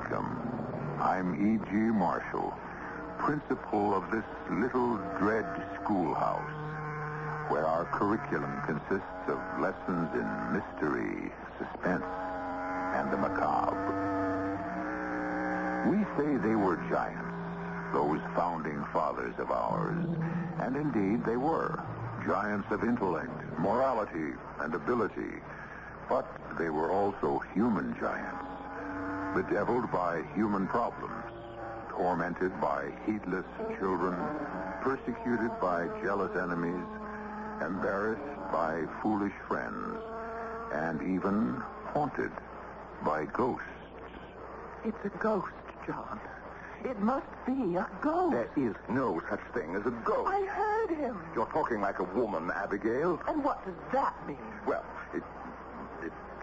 Welcome. I'm E.G. Marshall, principal of this little dread schoolhouse, where our curriculum consists of lessons in mystery, suspense, and the macabre. We say they were giants, those founding fathers of ours, and indeed they were. Giants of intellect, morality, and ability. But they were also human giants, bedeviled by human problems, tormented by heedless children, persecuted by jealous enemies, embarrassed by foolish friends, and even haunted by ghosts. It's a ghost, John. It must be a ghost. There is no such thing as a ghost. I heard him. You're talking like a woman, Abigail. And what does that mean? Well, it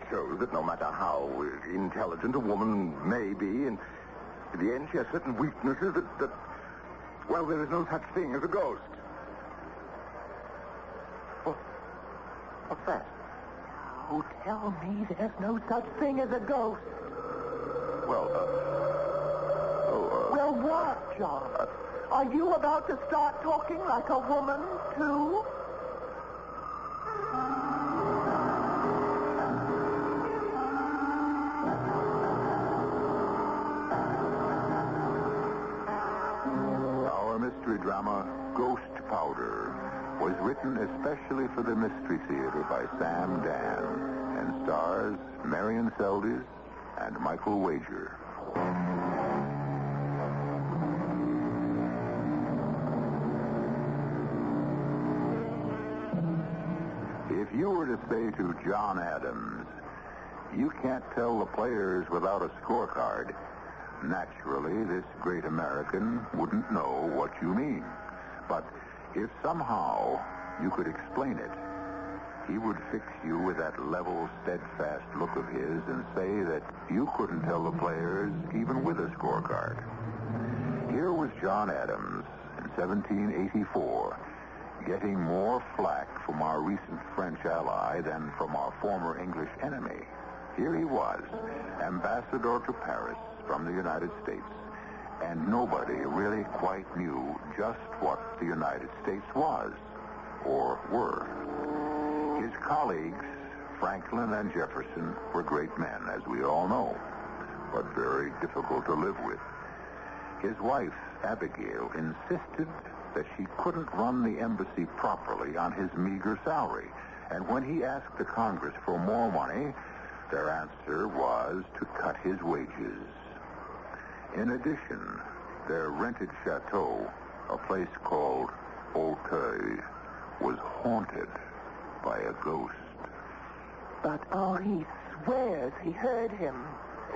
shows that no matter how intelligent a woman may be, in the end she has certain weaknesses that well, there is no such thing as a ghost. What's that? Oh, tell me there's no such thing as a ghost. Well, what, John? Are you about to start talking like a woman, too? Our mystery drama, Ghost Powder, was written especially for the Mystery Theater by Sam Dan and stars Marion Seldes and Michael Wager. If you were to say to John Adams, "You can't tell the players without a scorecard," naturally, this great American wouldn't know what you mean. But if somehow you could explain it, he would fix you with that level, steadfast look of his and say that you couldn't tell the players even with a scorecard. Here was John Adams in 1784, getting more flack from our recent French ally than from our former English enemy. Here he was, ambassador to Paris from the United States, and nobody really quite knew just what the United States was, or were. His colleagues, Franklin and Jefferson, were great men, as we all know, but very difficult to live with. His wife, Abigail, insisted that she couldn't run the embassy properly on his meager salary, and when he asked the Congress for more money, their answer was to cut his wages. In addition, their rented chateau, a place called Auteuil, was haunted by a ghost. But Henri swears he heard him.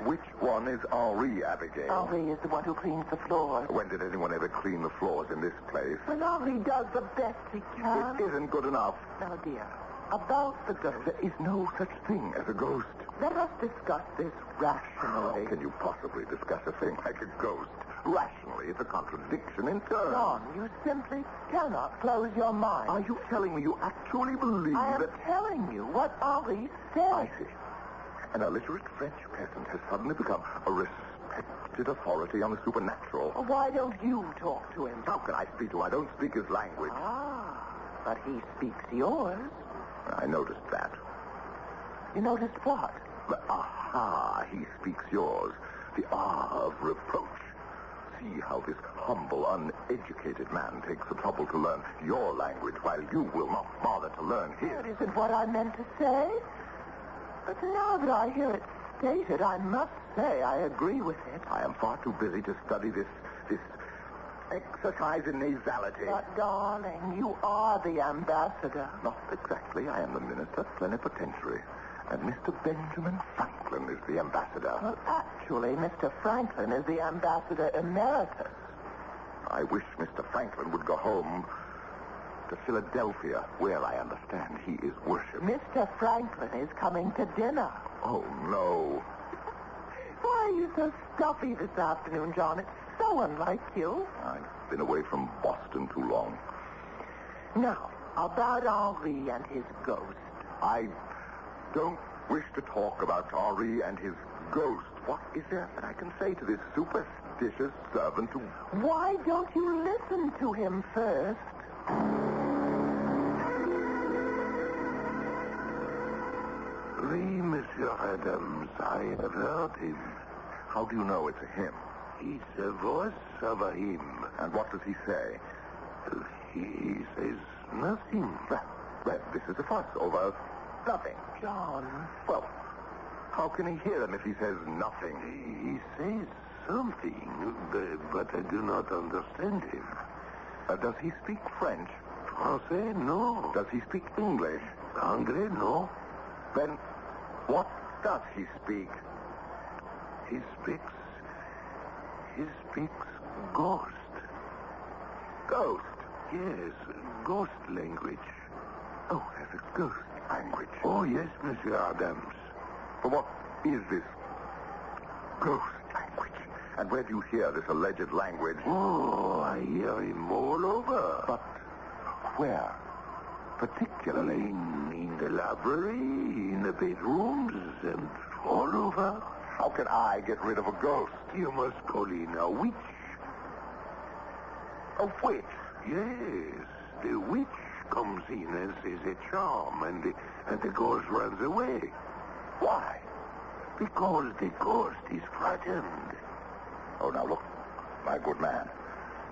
Which one is Henri, Abigail? Henri is the one who cleans the floors. When did anyone ever clean the floors in this place? Well, Henri does the best he can. It isn't good enough. Now, dear, about the ghost. There is no such thing as a ghost. Let us discuss this rationally. How can you possibly discuss a thing like a ghost? Rationally, it's a contradiction in terms. John, you simply cannot close your mind. Are you telling me you actually believe I am that... telling you what Henri said. I see. An illiterate French peasant has suddenly become a respected authority on the supernatural. Well, why don't you talk to him? How can I speak to him? I don't speak his language. Ah, but he speaks yours. I noticed that. You noticed what? He speaks yours. The of reproach. See how this humble, uneducated man takes the trouble to learn your language while you will not bother to learn his. That isn't what I meant to say. But now that I hear it stated, I must say I agree with it. I am far too busy to study this exercise in nasality. But, darling, you are the ambassador. Not exactly. I am the minister plenipotentiary. And Mr. Benjamin Franklin is the ambassador. Well, actually, Mr. Franklin is the ambassador emeritus. I wish Mr. Franklin would go home to Philadelphia, where I understand he is worshipped. Mr. Franklin is coming to dinner. Oh, no. Why are you so stuffy this afternoon, John? It's so unlike you. I've been away from Boston too long. Now, about Henri and his ghost. I don't wish to talk about Henri and his ghost. What is there that I can say to this superstitious servant who... Why don't you listen to him first? Oui, Monsieur Adams, I have heard him. How do you know it's a him? It's the voice of a him. And what does he say? He says nothing. Well, this is a fuss over nothing. John. Well, how can he hear him if he says nothing? He says something, but I do not understand him. Does he speak French? Français, no. Does he speak English? Anglais, no. Then what does he speak? He speaks ghost. Ghost? Yes, ghost language. Oh, there's a ghost language. Oh, yes, Monsieur Adams. But what is this ghost language? And where do you hear this alleged language? Oh, I hear him all over. But where? Particularly? In the library, in the bedrooms, and all over. How can I get rid of a ghost? You must call in a witch. A witch? Yes, the witch comes in and says a charm, and the ghost runs away. Why? Because the ghost is frightened. Oh, now look, my good man.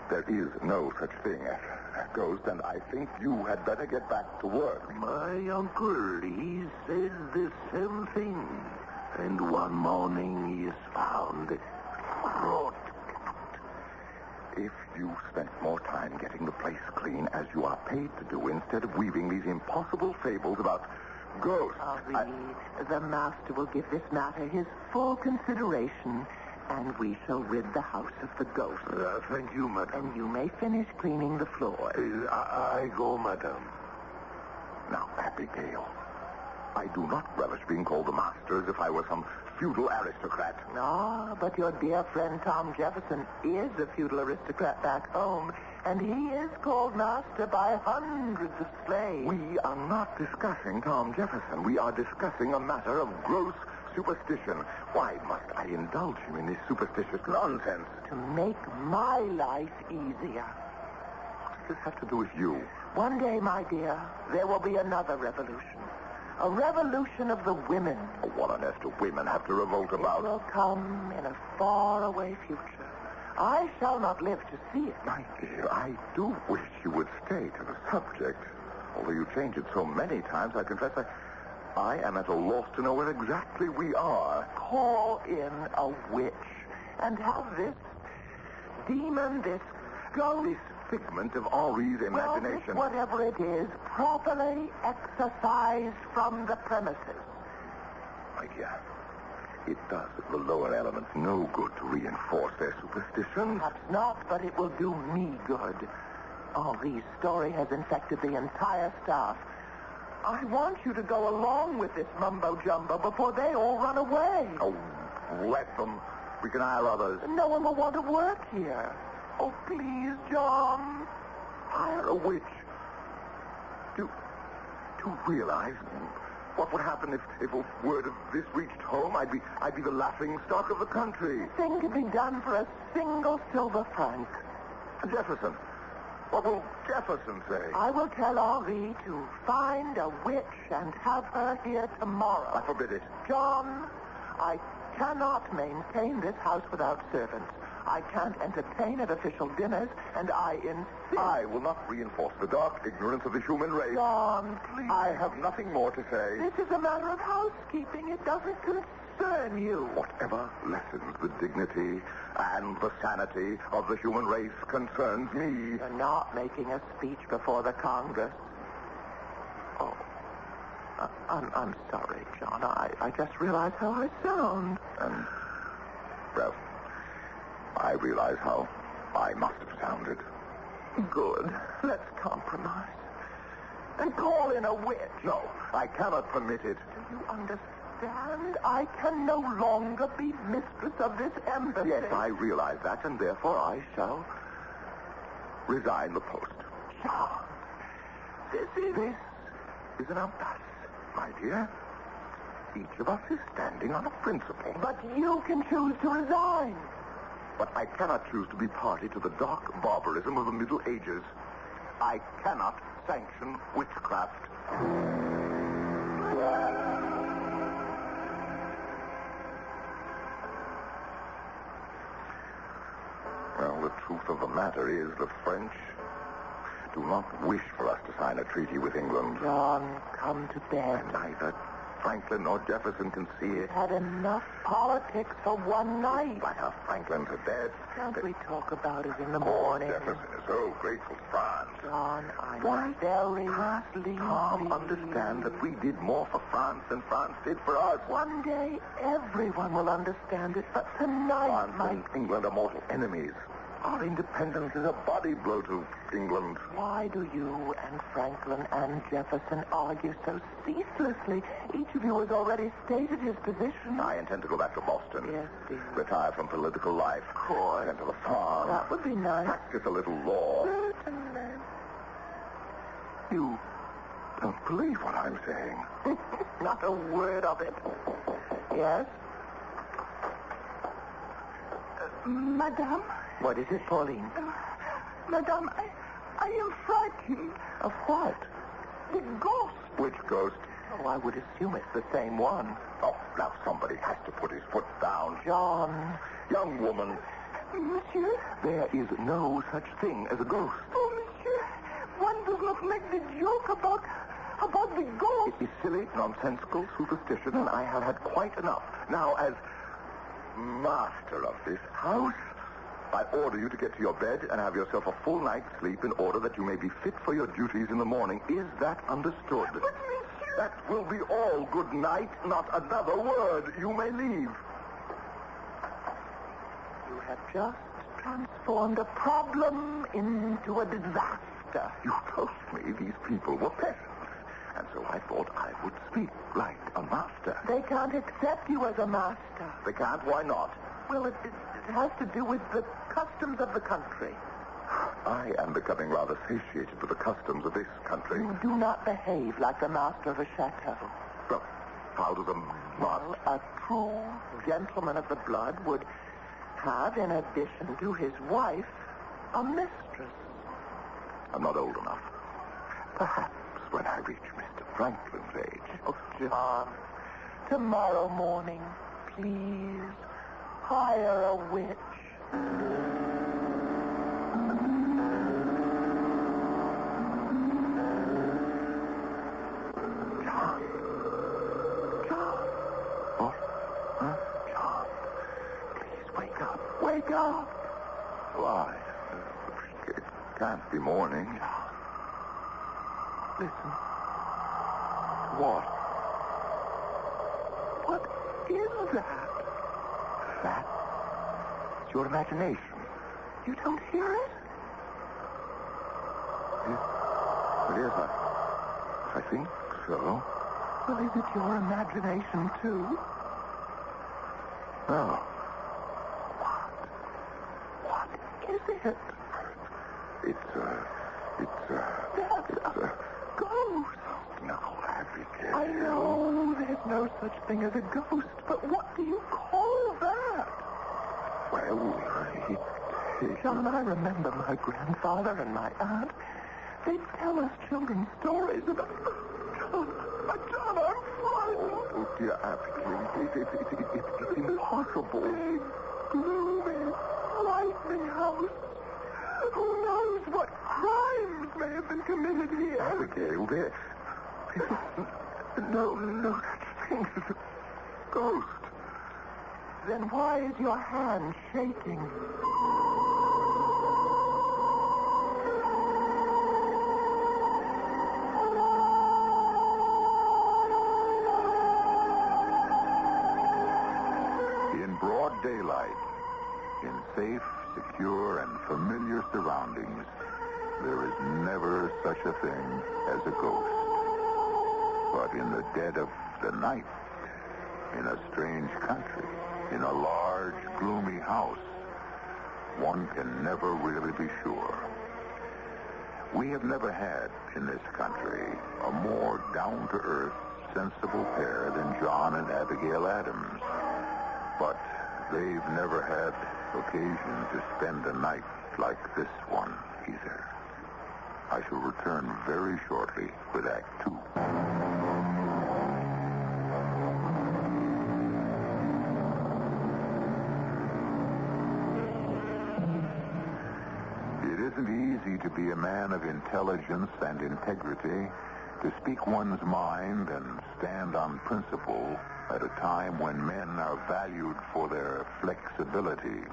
There is no such thing as a ghost, and I think you had better get back to work. My uncle, he says the same thing. And one morning he is found rot. If you spent more time getting the place clean as you are paid to do instead of weaving these impossible fables about ghosts... Henri, the master will give this matter his full consideration, and we shall rid the house of the ghost. Thank you, madame. And you may finish cleaning the floors. I go, madame. Now, Abigail, I do not relish being called the master as if I were some feudal aristocrat. Ah, but your dear friend Tom Jefferson is a feudal aristocrat back home, and he is called master by hundreds of slaves. We are not discussing Tom Jefferson. We are discussing a matter of gross superstition. Why must I indulge him in this superstitious nonsense? To make my life easier. What does this have to do with you? One day, my dear, there will be another revolution. A revolution of the women. Oh, what on earth do women have to revolt about? It will come in a faraway future. I shall not live to see it. My dear, I do wish you would stay to the subject. Although you change it so many times, I confess I am at a loss to know where exactly we are. Call in a witch and have this demon, this ghost... This figment of Henri's imagination. Well, whatever it is, properly exorcised from the premises. My dear, it does the lower elements no good to reinforce their superstitions. Perhaps not, but it will do me good. Henri's story has infected the entire staff. I want you to go along with this mumbo-jumbo before they all run away. Oh, let them. We can hire others. No one will want to work here. Oh, please, John. Hire a witch. Do realize what would happen if a word of this reached home? I'd be the laughing stock of the country. The thing could be done for a single silver franc. Jefferson. What will Jefferson say? I will tell Henri to find a witch and have her here tomorrow. I forbid it. John, I cannot maintain this house without servants. I can't entertain at official dinners, and I insist... I will not reinforce the dark ignorance of the human race. John, please. I have nothing more to say. This is a matter of housekeeping. It doesn't concern you. Whatever lessens the dignity and the sanity of the human race concerns me. You're not making a speech before the Congress. Oh, I'm sorry, John. I just realized how I sound. Well, I realize how I must have sounded. Good. Let's compromise. And call in a witch. No, I cannot permit it. Do you understand? I can no longer be mistress of this embassy. Yes, I realize that, and therefore I shall resign the post. John, this is an impasse, my dear. Each of us is standing on a principle. But you can choose to resign. But I cannot choose to be party to the dark barbarism of the Middle Ages. I cannot sanction witchcraft. Well, the truth of the matter is the French do not wish for us to sign a treaty with England. John, come to bed. And neither Franklin nor Jefferson can see it. Had enough politics for one night. Why are Franklin to bed? Can't we talk about it in the morning? Jefferson is so grateful to France. John, I'm very sleepy. Tom, understand that we did more for France than France did for us. One day, everyone will understand it, but tonight, France and England are mortal enemies. Our independence is a body blow to England. Why do you and Franklin and Jefferson argue so ceaselessly? Each of you has already stated his position. I intend to go back to Boston. Yes, dear. Retire from political life. Of course. And to the farm. That would be nice. Practice a little law. Certainly. You don't believe what I'm saying. Not a word of it. Yes? Madame? What is it, Pauline? Madame, I am frightened. Of what? The ghost. Which ghost? Oh, I would assume it's the same one. Oh, now somebody has to put his foot down. John. Young woman. Monsieur? There is no such thing as a ghost. Oh, monsieur, one does not make the joke about the ghost. It is silly, nonsensical, superstition, and I have had quite enough. Now, as master of this house, I order you to get to your bed and have yourself a full night's sleep in order that you may be fit for your duties in the morning. Is that understood? But, monsieur... That will be all. Good night. Not another word. You may leave. You have just transformed a problem into a disaster. You told me these people were peasants, and so I thought I would speak like a master. They can't accept you as a master. They can't? Why not? Well, it has to do with the customs of the country. I am becoming rather satiated with the customs of this country. You do not behave like the master of a chateau. Well, how does a Well, a true gentleman of the blood would have, in addition to his wife, a mistress. I'm not old enough. Perhaps when I reach Mr. Franklin's age. Oh, John, tomorrow morning, please, hire a witch. John. What? Huh? John, please wake up. Wake up. Why? It can't be morning. Listen. What? What is that? That? It's your imagination. You don't hear it? It is. I think so. Well, is it your imagination, too? No. What is it? It's That's a ghost. No, Abigail. I know there's no such thing as a ghost, but what do you call that? Well, John, I remember my grandfather and my aunt. They'd tell us children's stories about... John, I'm frightened. Oh, dear Abigail, it's impossible. Big, gloomy, lightning house. Who knows what crimes may have been committed here? Abigail, there is no such thing as a ghost. Then why is your hand shaking? In broad daylight, in safe, secure, and familiar surroundings, there is never such a thing as a ghost. But in the dead of the night, in a strange country, in a large, gloomy house, one can never really be sure. We have never had, in this country, a more down-to-earth, sensible pair than John and Abigail Adams. But they've never had occasion to spend a night like this one either. I shall return very shortly with Act 2. It isn't easy to be a man of intelligence and integrity, to speak one's mind and stand on principle at a time when men are valued for their flexibility.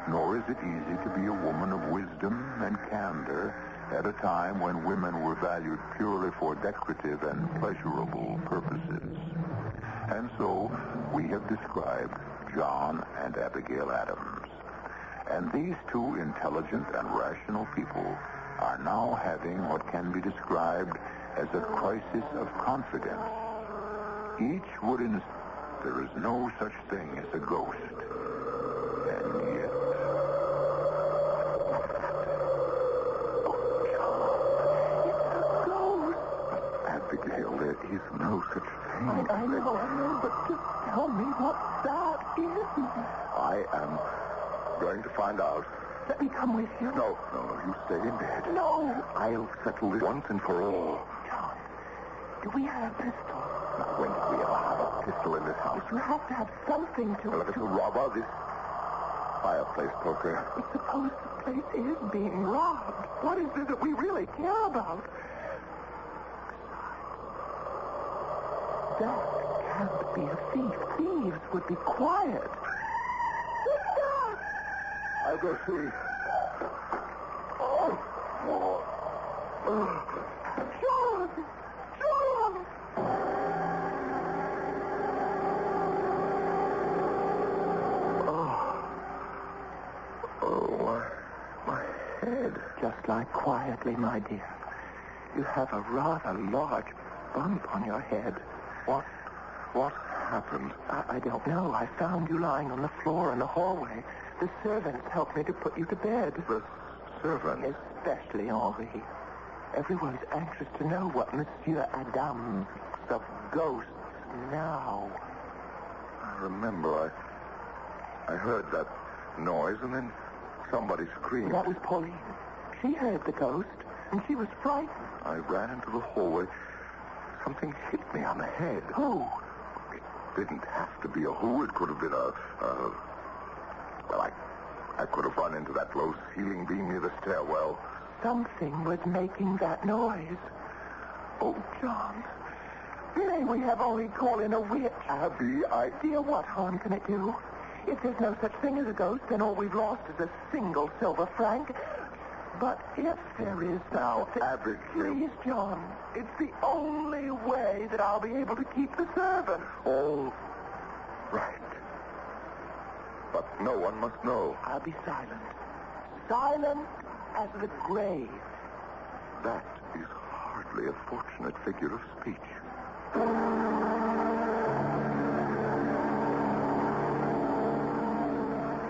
Nor is it easy to be a woman of wisdom and candor at a time when women were valued purely for decorative and pleasurable purposes. And so we have described John and Abigail Adams. And these two intelligent and rational people are now having what can be described as a crisis of confidence. Each would insist there is no such thing as a ghost. And yet... Abigail, there is no such thing. I know, but just tell me what that is. I am going to find out. Let me come with you. No, you stay in bed. No. I'll settle this once and for all. John, do we have a pistol? Now, when did we ever have a pistol in this house? You have to have something to... Well, if it's a robber, this fireplace poker. But suppose the place is being robbed. What is it that we really care about? That can't be a thief. Thieves would be quiet. I'll go see. John! John! My head. Just lie quietly, my dear. You have a rather large bump on your head. What happened? I don't know. I found you lying on the floor in the hallway. The servants helped me to put you to bed. The servants? Especially Henri. Everyone's anxious to know what Monsieur Adam thinks of ghosts now. I remember. I heard that noise and then somebody screamed. That was Pauline. She heard the ghost, and she was frightened. I ran into the hallway. Something hit me on the head. Who? It didn't have to be a who. It could have been well, I could have run into that low ceiling beam near the stairwell. Something was making that noise. Oh, John. May we have only called in a witch? Abby, Dear, what harm can it do? If there's no such thing as a ghost, then all we've lost is a single silver franc. But if there is now, Abby... Please, John. It's the only way that I'll be able to keep the servant. All right. But no one must know. I'll be silent. Silent as the grave. That is hardly a fortunate figure of speech.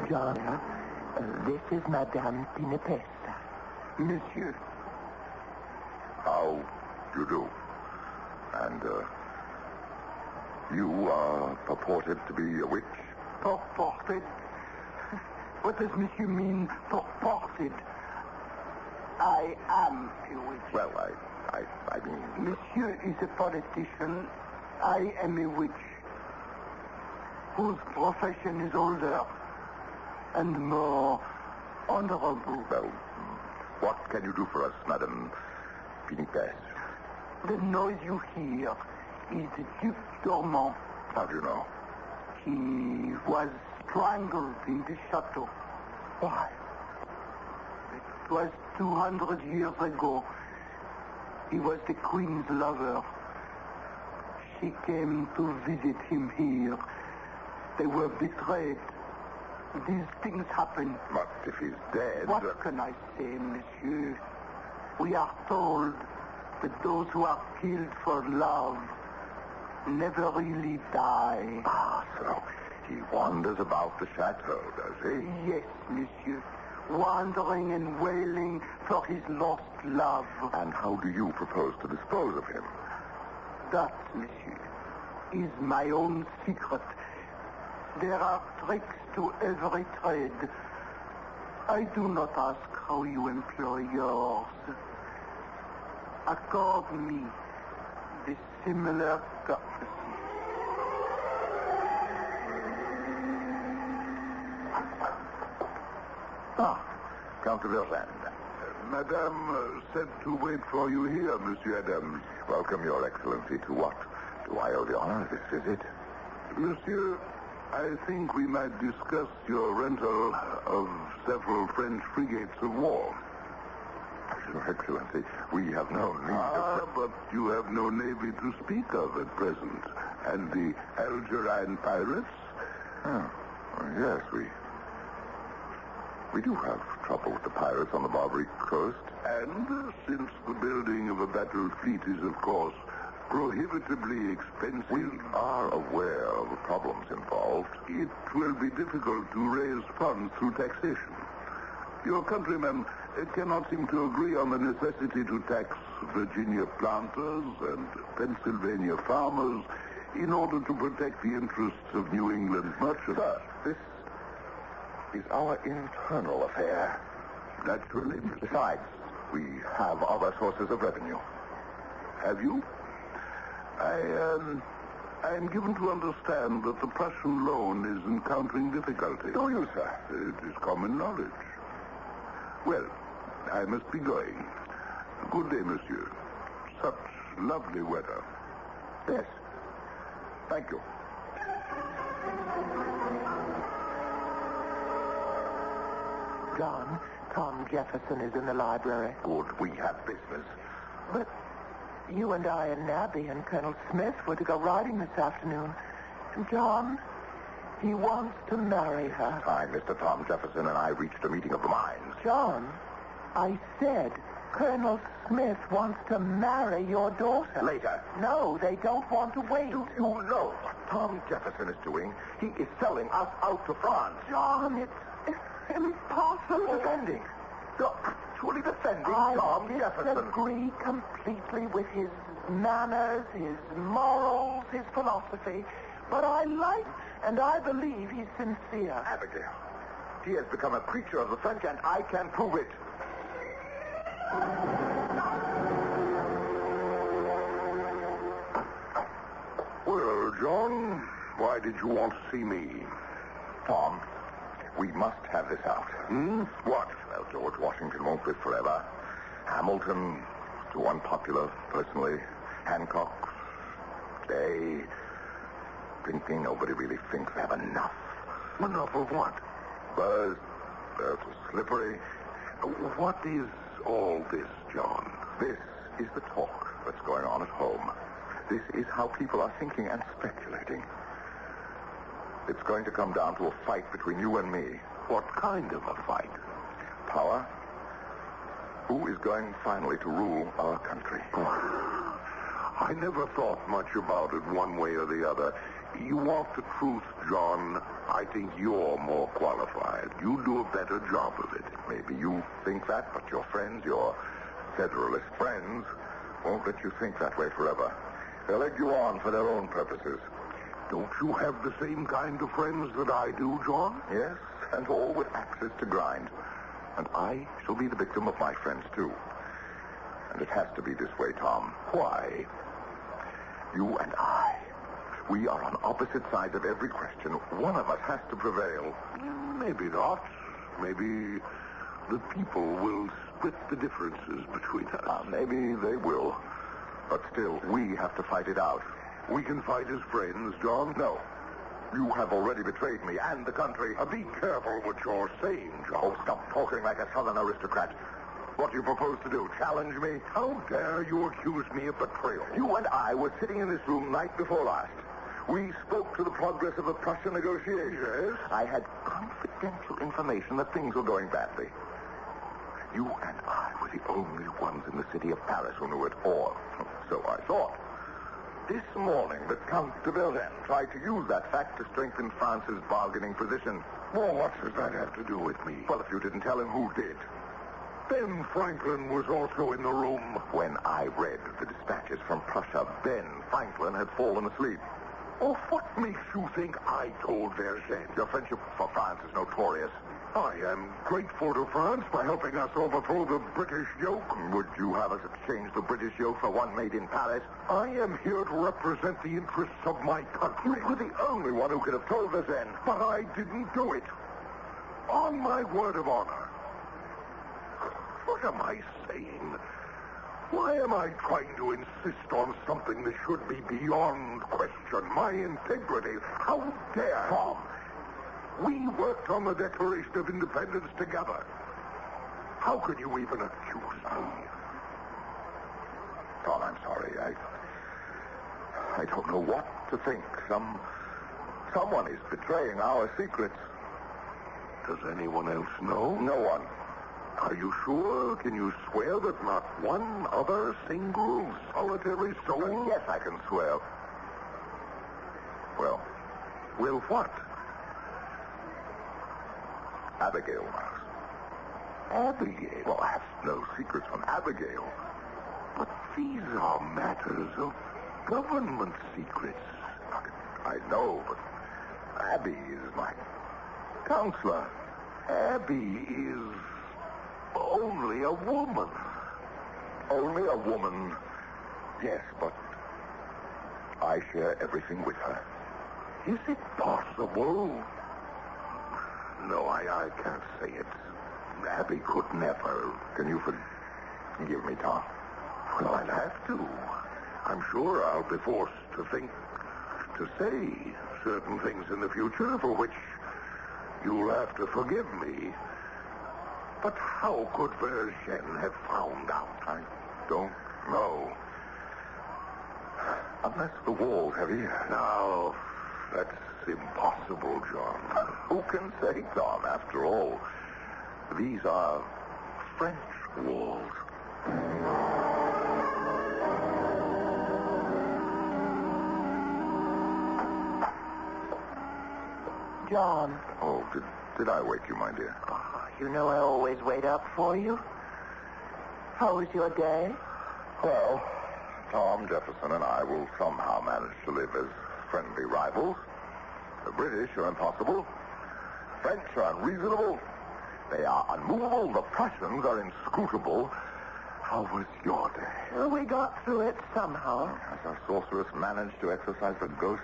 John, this is Madame Pinapesta. Monsieur. How do you do? And, you are purported to be a witch? Purported? What does Monsieur mean, purported? I am a witch. Well, I mean... Monsieur is a politician. I am a witch. Whose profession is older and more honorable. Well, what can you do for us, Madame Pinipes? The noise you hear is the Duc Dormant. How do you know? He was strangled in the chateau. Why? It was 200 years ago. He was the Queen's lover. She came to visit him here. They were betrayed. These things happen. But if he's dead... What can I say, monsieur? We are told that those who are killed for love never really die. Ah, so he wanders about the chateau, does he? Yes, monsieur. Wandering and wailing for his lost love. And how do you propose to dispose of him? That, monsieur, is my own secret. There are tricks to every trade. I do not ask how you employ yours. Accord me the similar courtesy. Count de Verlaine. Madame said to wait for you here, Monsieur Adams. Welcome, Your Excellency. To what? Do I owe the honor of this visit? Monsieur, I think we might discuss your rental of several French frigates of war. Your Excellency, we have no need of... But you have no navy to speak of at present. And the Algerine pirates? Oh, yes, we do have trouble with the pirates on the Barbary coast. And since the building of a battle fleet is, of course, prohibitively expensive... We are aware of the problems involved. It will be difficult to raise funds through taxation. Your countrymen cannot seem to agree on the necessity to tax Virginia planters and Pennsylvania farmers in order to protect the interests of New England merchants. Sir, this is our internal affair. Naturally. Besides, we have other sources of revenue. Have you? I am given to understand that the Prussian loan is encountering difficulty. Do you, sir? It is common knowledge. Well, I must be going. Good day, monsieur. Such lovely weather. Yes. Thank you. John, Tom Jefferson is in the library. Good. We have business. But you and I and Nabby and Colonel Smith were to go riding this afternoon. And John, he wants to marry her. I, Mr. Tom Jefferson, and I reached a meeting of the minds. John, I said Colonel Smith wants to marry your daughter. Later. No, they don't want to wait. Do you know what Tom Jefferson is doing? He is selling us out to France. John, it's impossible. Defending. Actually defending Tom Jefferson. I disagree completely with his manners, his morals, his philosophy. But I like and I believe he's sincere. Abigail, he has become a creature of the French, and I can prove it. Well, John, why did you want to see me? Tom, we must have this out. What? Well, George Washington won't live forever. Hamilton, too unpopular, personally. Hancock, Day. Thinking nobody really thinks they have enough. Enough of what? Buzz, slippery. What is all this, John? This is the talk that's going on at home. This is how people are thinking and speculating. It's going to come down to a fight between you and me. What kind of a fight? Power. Who is going finally to rule our country? I never thought much about it one way or the other. You want the truth, John. I think you're more qualified. You do a better job of it. Maybe you think that, but your friends, your Federalist friends, won't let you think that way forever. They'll egg you on for their own purposes. Don't you have the same kind of friends that I do, John? Yes, and all with axes to grind. And I shall be the victim of my friends, too. And it has to be this way, Tom. Why? You and I, we are on opposite sides of every question. One of us has to prevail. Maybe not. Maybe the people will split the differences between us. Maybe they will. But still, we have to fight it out. We can fight as friends, John? No. You have already betrayed me and the country. Be careful what you're saying, John. Oh, stop talking like a Southern aristocrat. What do you propose to do? Challenge me? How dare you accuse me of betrayal? You and I were sitting in this room night before last. We spoke to the progress of the Prussian negotiations. Yes? I had confidential information that things were going badly. You and I were the only ones in the city of Paris who knew it, or so I thought. This morning, the Count de Verlaine tried to use that fact to strengthen France's bargaining position. Well, what does that have to do with me? Well, if you didn't tell him, who did? Ben Franklin was also in the room. When I read the dispatches from Prussia, Ben Franklin had fallen asleep. Oh, what makes you think I told Vergennes? Your friendship for France is notorious. I am grateful to France for helping us overthrow the British yoke. Would you have us exchange the British yoke for one made in Paris? I am here to represent the interests of my country. You were the only one who could have told Vergennes. But I didn't do it. On my word of honor. What am I saying? Why am I trying to insist on something that should be beyond question? My integrity. How dare... Tom, we worked on the Declaration of Independence together. How can you even accuse me? Tom, I'm sorry. I don't know what to think. Someone is betraying our secrets. Does anyone else know? No one. Are you sure? Can you swear that not one other single solitary soul? Yes, I can swear. Well, what? Abigail, Mouse. Abigail? Well, I have no secrets from Abigail. But these are matters of government secrets. I know, but Abby is my counselor. Abby is only a woman. Only a woman. Yes, but I share everything with her. Is it possible? No, I can't say it. Abby could never. Can you forgive me, Tom? Well, I'll have to. I'm sure I'll be forced to say certain things in the future for which you'll have to forgive me. But how could Vergennes have found out? I don't know. Unless the walls have ears. No, that's impossible, John. Who can say, Tom? After all, these are French walls. John. Oh, did I wake you, my dear? You know I always wait up for you. How was your day? Well, Tom Jefferson and I will somehow manage to live as friendly rivals. The British are impossible. French are unreasonable. They are unmovable. The Prussians are inscrutable. How was your day? Well, we got through it somehow. Has our sorceress managed to exorcise the ghost?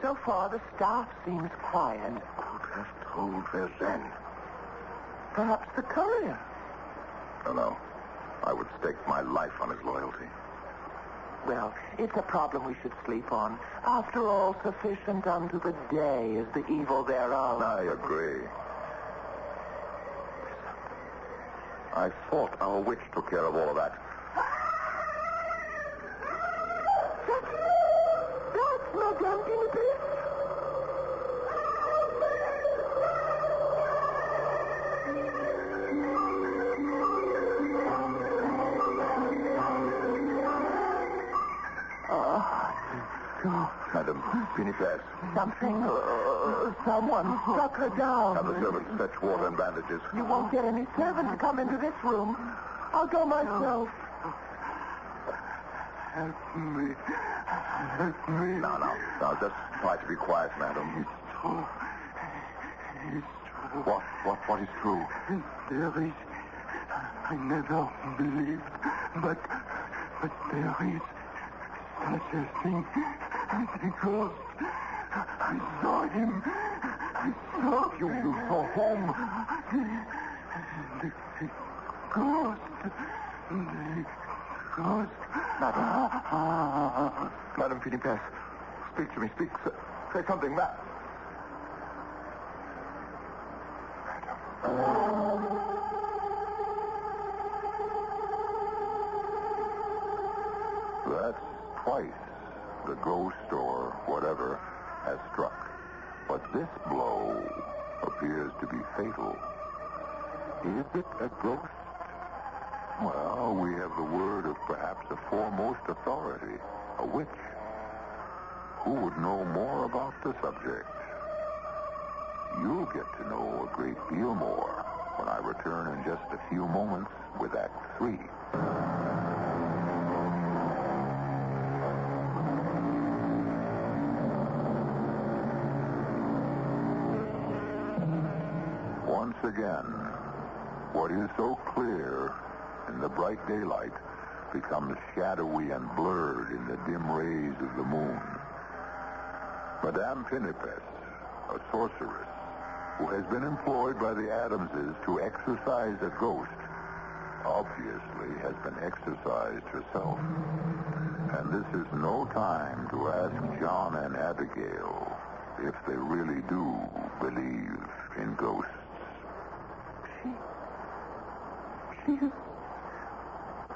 So far, the staff seems quiet. Could have told Vergennes. Perhaps the courier. No. I would stake my life on his loyalty. Well, it's a problem we should sleep on. After all, sufficient unto the day is the evil thereof. I agree. I thought our witch took care of all of that. That's Madame Guinevere. Madame Pinipes. Someone struck her down. Have the servants fetch water and bandages. You won't get any servants to come into this room. I'll go myself. Help me. Help me. Now, just try to be quiet, madam. It's true. It's true. What is true? There is... I never believed, but there is such a thing as a ghost. I saw him. I saw him. You saw whom? The ghost. The ghost. Madam Pinipes, speak to me. Speak. Say something, Madam. That's twice the ghost or whatever has struck. But this blow appears to be fatal. Is it a ghost? Well, we have the word of perhaps a foremost authority, a witch. Who would know more about the subject? You'll get to know a great deal more when I return in just a few moments with Act 3. Once again, what is so clear in the bright daylight becomes shadowy and blurred in the dim rays of the moon. Madame Pinipes, a sorceress who has been employed by the Adamses to exorcise a ghost, obviously has been exorcised herself. And this is no time to ask John and Abigail if they really do believe in ghosts. She is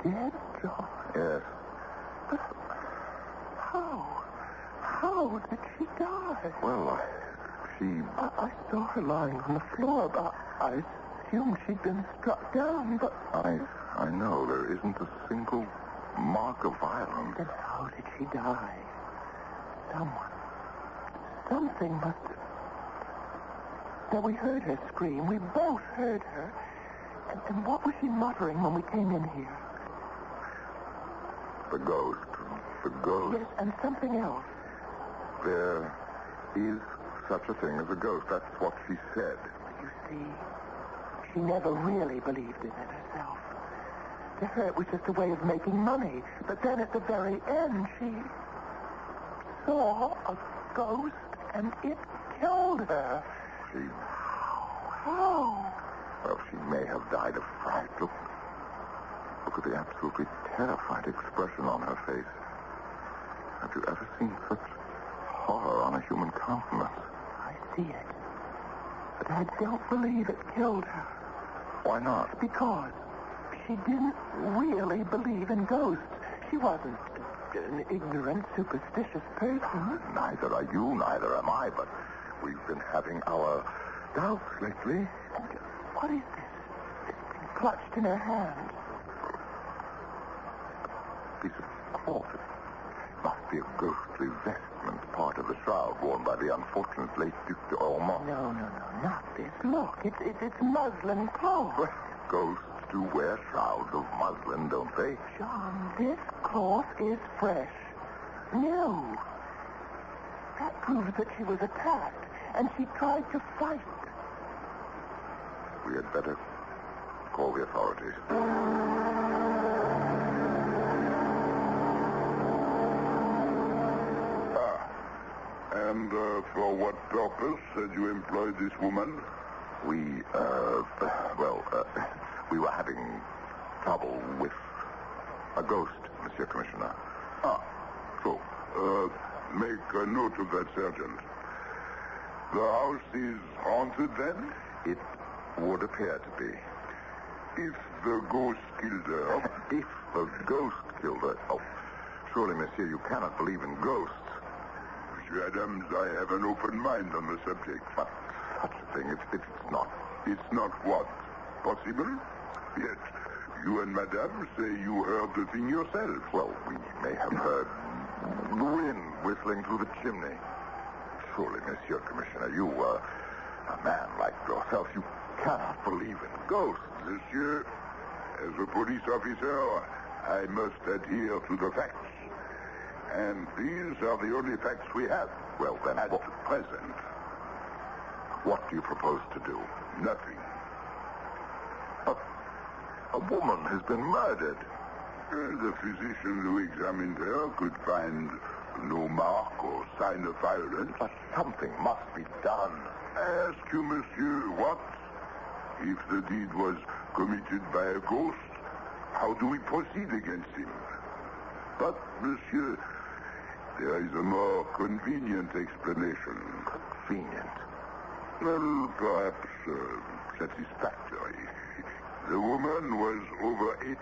dead, John? Yes. But how did she die? Well, I saw her lying on the floor, but I assumed she'd been struck down, but... I know there isn't a single mark of violence. Then how did she die? Something must have... Now, we heard her scream. We both heard her. And what was she muttering when we came in here? The ghost. Yes, and something else. There is such a thing as a ghost. That's what she said. You see, she never really believed in it herself. To her, it was just a way of making money. But then at the very end, she saw a ghost, and it killed her. How? Well, she may have died of fright. Look at the absolutely terrified expression on her face. Have you ever seen such horror on a human countenance? I see it. But I don't believe it killed her. Why not? Because she didn't really believe in ghosts. She wasn't an ignorant, superstitious person. Neither are you, neither am I, but we've been having our doubts lately. And what is this? This thing clutched in her hand. A piece of cloth. It must be a ghostly vestment, part of the shroud worn by the unfortunate late Duc de Ormond. No, not this. Look, it's muslin cloth. Well, ghosts do wear shrouds of muslin, don't they? John, this cloth is fresh. New. That proves that she was attacked, and she tried to fight. We had better call the authorities. And for what purpose had you employed this woman? We were having trouble with a ghost, Monsieur Commissioner. So, make a note of that, Sergeant. The house is haunted, then? It would appear to be. If the ghost killed her... If the ghost killed her... Oh, surely, Monsieur, you cannot believe in ghosts. Monsieur Adams, I have an open mind on the subject. But such a thing, it's not... It's not what? Possible? Yet, you and Madame say you heard the thing yourself. Well, we may have heard the wind whistling through the chimney. Surely, Monsieur Commissioner, you, a man like yourself, you cannot believe in ghosts. Monsieur, as a police officer, I must adhere to the facts. And these are the only facts we have. Well, then, at present. What do you propose to do? Nothing. A woman has been murdered. The physician who examined her could find no mark or sign of violence. But something must be done. I ask you, monsieur, what? If the deed was committed by a ghost, how do we proceed against him? But, monsieur, there is a more convenient explanation. Convenient? Well, perhaps satisfactory. The woman was over 80.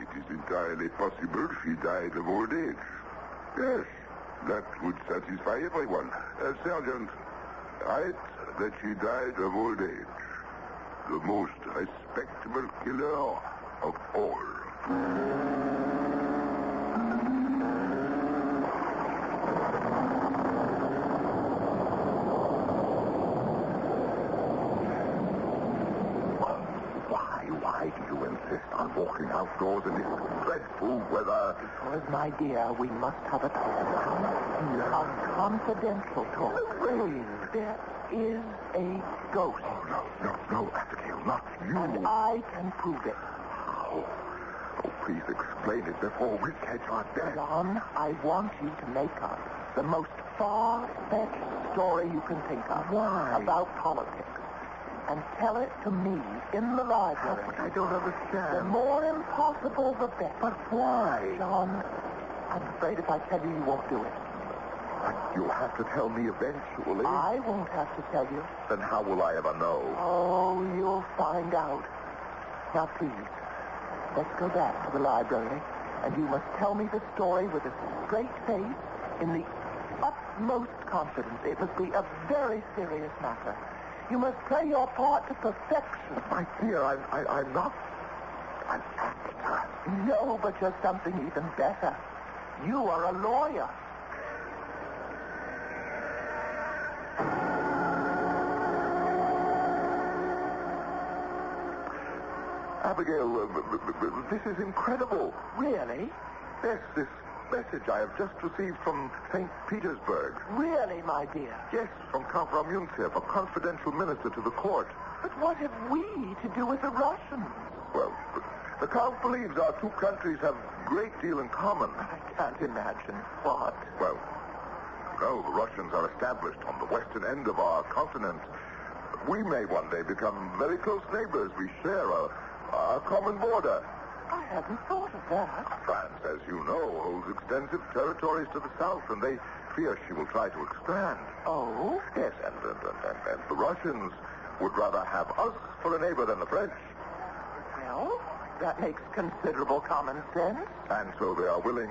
It is entirely possible she died of old age. Yes, that would satisfy everyone. Sergeant, write that she died of old age. The most respectable killer of all. Why do you insist? outdoors in this dreadful weather? Because, my dear, we must have a talk. A confidential talk. Rain. There is a ghost. Oh, no, Abigail, not you. And I can prove it. Oh, please explain it before we catch our death. John, I want you to make up the most far-fetched story you can think of. Why? About politics. And tell it to me in the library. I don't The understand. more impossible, the better. But why? John, I'm afraid if I tell you, you won't do it. You'll have to tell me eventually. I won't have to tell you. Then how will I ever know? Oh, you'll find out. Now, please, let's go back to the library, and you must tell me the story with a straight face, in the utmost confidence. It must be a very serious matter. You must play your part to perfection. My dear, I'm not an actor. No, but you're something even better. You are a lawyer. Abigail, this is incredible. Really? Yes, this message I have just received from St. Petersburg. Really, my dear? Yes, from Count Ramyuntsev, a confidential minister to the court. But what have we to do with the Russians? Well, the Count believes our two countries have a great deal in common. I can't imagine what. Well, no, the Russians are established on the western end of our continent. We may one day become very close neighbors. We share a common border. I hadn't thought of that. France, as you know, holds extensive territories to the south, and they fear she will try to expand. Oh? Yes, and the Russians would rather have us for a neighbor than the French. Well, that makes considerable common sense. And so they are willing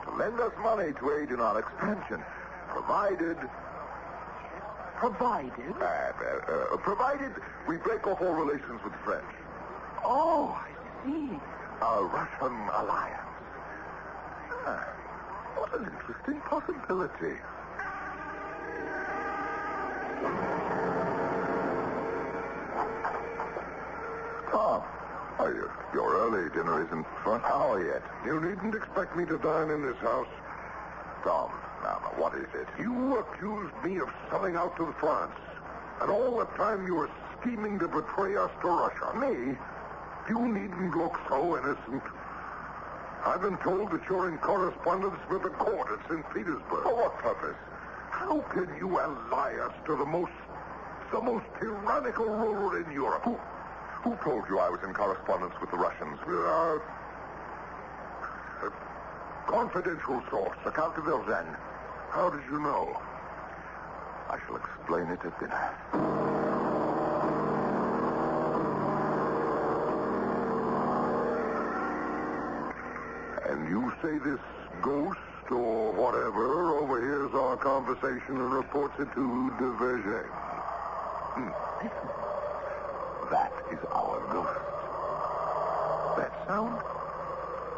to lend us money to aid in our expansion, provided we break off all relations with the French. Oh, I see. A Russian alliance. What an interesting possibility. Tom, you're early. Dinner isn't for an hour yet. You needn't expect me to dine in this house. Tom, now, what is it? You accused me of selling out to France. And all the time you were scheming to betray us to Russia. Me? You needn't look so innocent. I've been told that you're in correspondence with the court at St. Petersburg. For what purpose? How can you ally us to the most tyrannical ruler in Europe? Who told you I was in correspondence with the Russians? A confidential source, the Count de Vergennes. How did you know? I shall explain it at dinner. And you say this ghost or whatever overhears our conversation and reports it to de Vergennes. Listen. That is our ghost. That sound?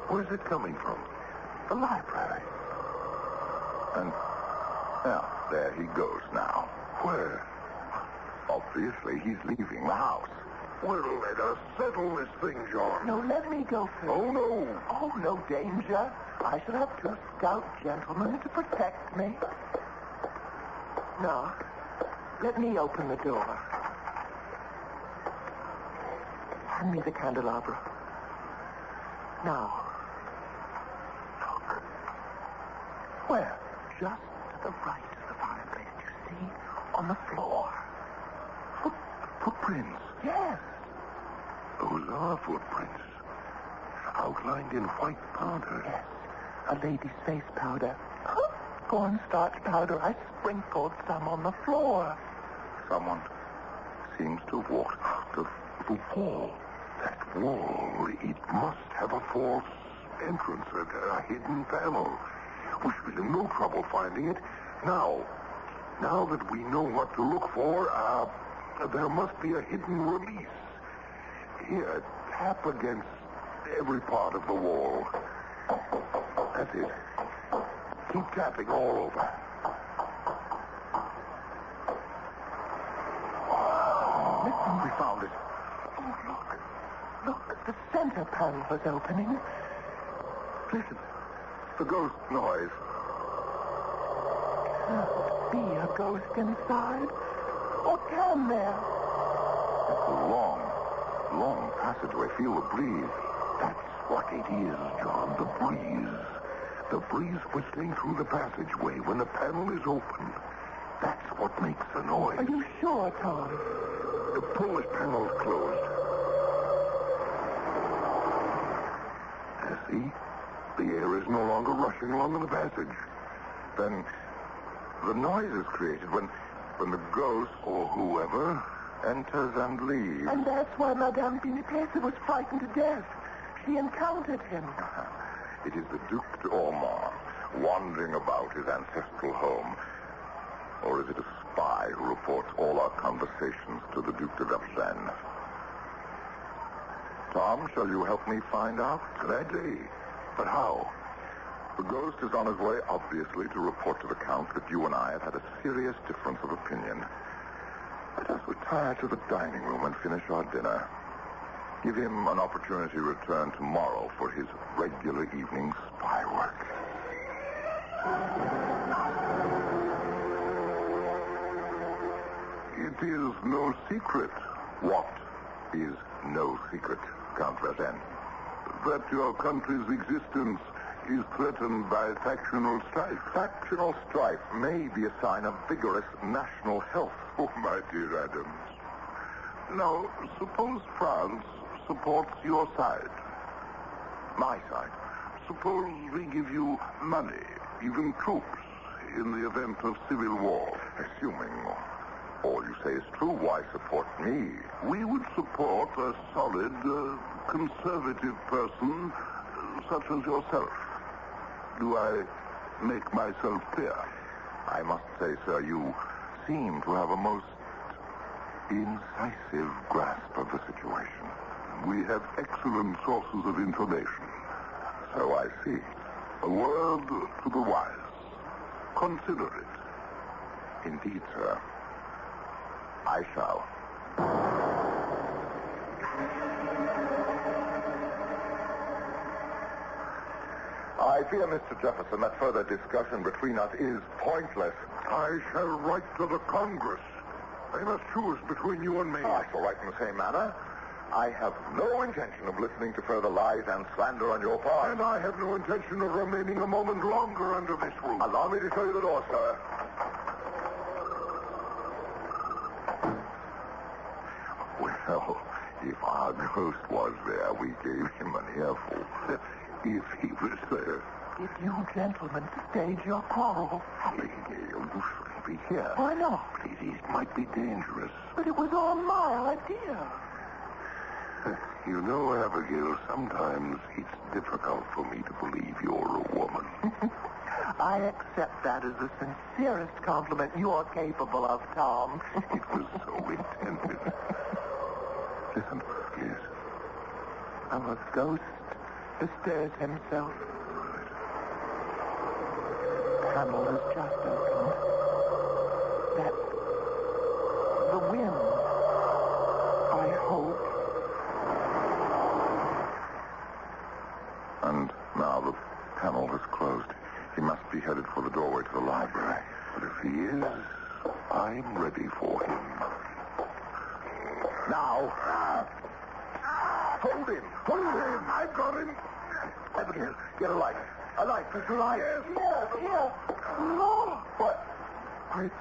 Where's it coming from? The library. And, there he goes now. Where? Obviously, he's leaving the house. Well, let us settle this thing, John. No, let me go first. Oh, no. Oh, no danger. I shall have two stout gentlemen to protect me. Now, let me open the door. Hand me the candelabra. Now, look. Where? Just to the right of the fireplace. You see? On the floor. Footprints. Yes. Those are footprints. Outlined in white powder. Yes. A lady's face powder. Cornstarch powder. I sprinkled some on the floor. Someone seems to have walked out of the wall. That wall, it must have a false entrance, a hidden panel. We should be in no trouble finding it. Now that we know what to look for, there must be a hidden release. Here, tap against every part of the wall. That's it. Keep tapping all over. Listen, we found it. Oh, look. Look, the center panel is opening. Listen. The ghost noise. Can't be a ghost inside. Or can there? It's a long passageway. Feel the breeze. That's what it is, John, the breeze. The breeze whistling through the passageway when the panel is open. That's what makes the noise. Are you sure, Tom? The Polish panel's closed. See? The air is no longer rushing along in the passage. Then the noise is created when the ghost or whoever enters and leaves. And that's why Madame Pinipesa was frightened to death. She encountered him. It is the Duc d'Ormont wandering about his ancestral home. Or is it a spy who reports all our conversations to the Duc de Vergennes? Tom, shall you help me find out? Gladly. But how? The ghost is on his way, obviously, to report to the Count that you and I have had a serious difference of opinion. Let us retire to the dining room and finish our dinner. Give him an opportunity to return tomorrow for his regular evening spy work. It is no secret. What is no secret, Count Vergennes? That your country's existence is threatened by factional strife. Factional strife may be a sign of vigorous national health. Oh, my dear Adams. Now, suppose France supports your side. My side. Suppose we give you money, even troops, in the event of civil war. Assuming all you say is true, why support me? We would support a solid, conservative person such as yourself. Do I make myself clear? I must say, sir, you seem to have a most incisive grasp of the situation. We have excellent sources of information. So I see. A word to the wise. Consider it. Indeed, sir. I shall. I fear, Mr. Jefferson, that further discussion between us is pointless. I shall write to the Congress. They must choose between you and me. I shall write in the same manner. I have no intention of listening to further lies and slander on your part. And I have no intention of remaining a moment longer under this roof. Allow me to show you the door, sir. Well, if our ghost was there, we gave him an earful. If he was there. Did you gentlemen stage your quarrel? Abigail, you shouldn't be here. Why not? It might be dangerous. But it was all my idea. You know, Abigail, sometimes it's difficult for me to believe you're a woman. I accept that as the sincerest compliment you're capable of, Tom. It was so intended. Listen. Yes. Our ghost bestirs himself. Panel has just opened. That's the wind. I hope. And now the panel has closed. He must be headed for the doorway to the library. But if he is, I'm ready for him. Now. Hold him. Hold him. I've got him. Abigail, get a light. A light. It's a light. Yes. Here. No. What? It's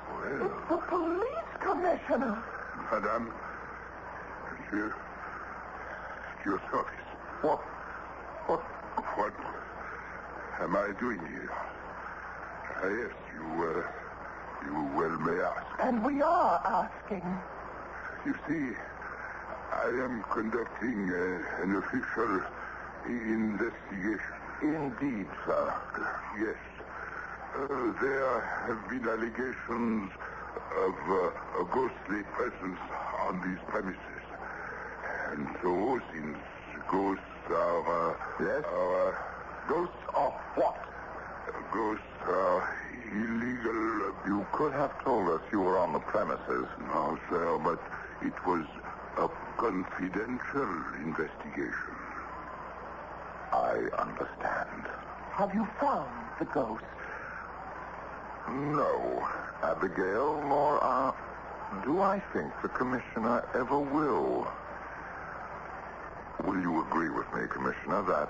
the police commissioner. Madame, your service. What What am I doing here? Yes, you well may ask. And we are asking. You see, I am conducting an official investigation. Indeed, sir. Yes. There have been allegations of a ghostly presence on these premises. And so, since ghosts are... Yes? Ghosts of what? Ghosts are illegal. You could have told us you were on the premises. No, sir, but it was a confidential investigation. I understand. Have you found the ghost? No, Abigail, nor do I think the commissioner ever will. Will you agree with me, Commissioner, that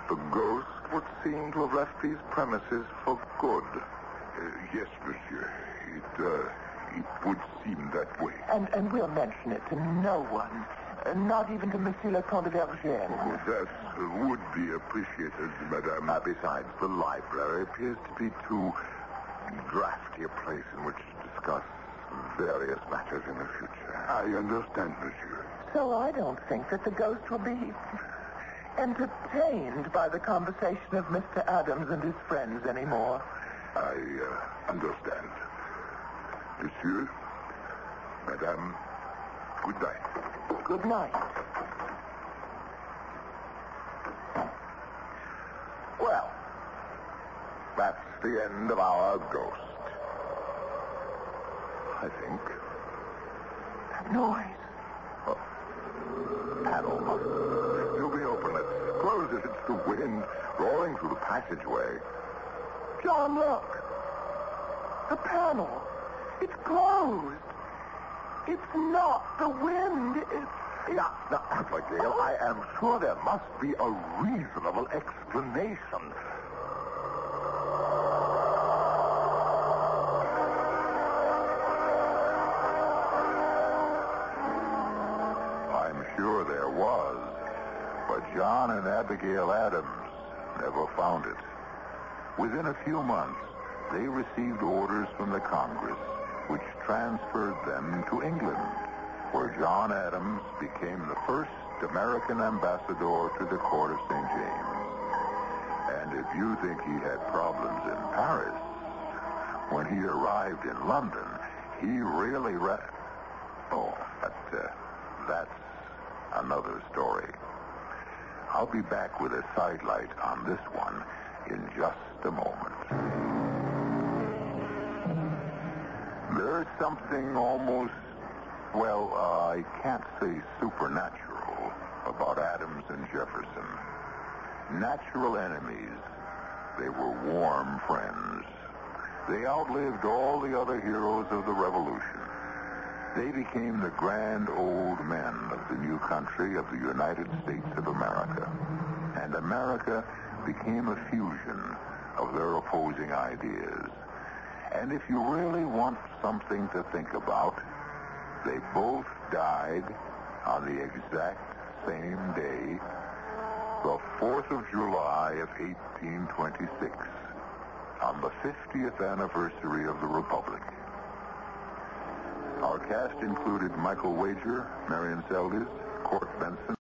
the ghost would seem to have left these premises for good? Yes, monsieur. It would seem that way. And we'll mention it to no one. Not even to Monsieur le Comte de Vergennes. Oh, that would be appreciated, madame. Besides, the library appears to be too drafty a place in which to discuss various matters in the future. I understand, monsieur. So I don't think that the ghost will be entertained by the conversation of Mr. Adams and his friends anymore. I understand. Monsieur, madame, good night. Good night. Well, that's the end of our ghost. I think. That noise. Panel must still be open. Let's close it. It's the wind roaring through the passageway. John, look. The panel. It's closed. It's not the wind. Now, Abigail, I am sure there must be a reasonable explanation. I'm sure there was, but John and Abigail Adams never found it. Within a few months, they received orders from the Congress, which transferred them to England, where John Adams became the first American ambassador to the court of St. James. And if you think he had problems in Paris, when he arrived in London, he really that's another story. I'll be back with a sidelight on this one in just a moment. There's something almost, I can't say supernatural about Adams and Jefferson. Natural enemies, they were warm friends. They outlived all the other heroes of the Revolution. They became the grand old men of the new country of the United States of America. And America became a fusion of their opposing ideas. And if you really want something to think about, they both died on the exact same day, the 4th of July of 1826, on the 50th anniversary of the Republic. Our cast included Michael Wager, Marion Seldes, Court Benson,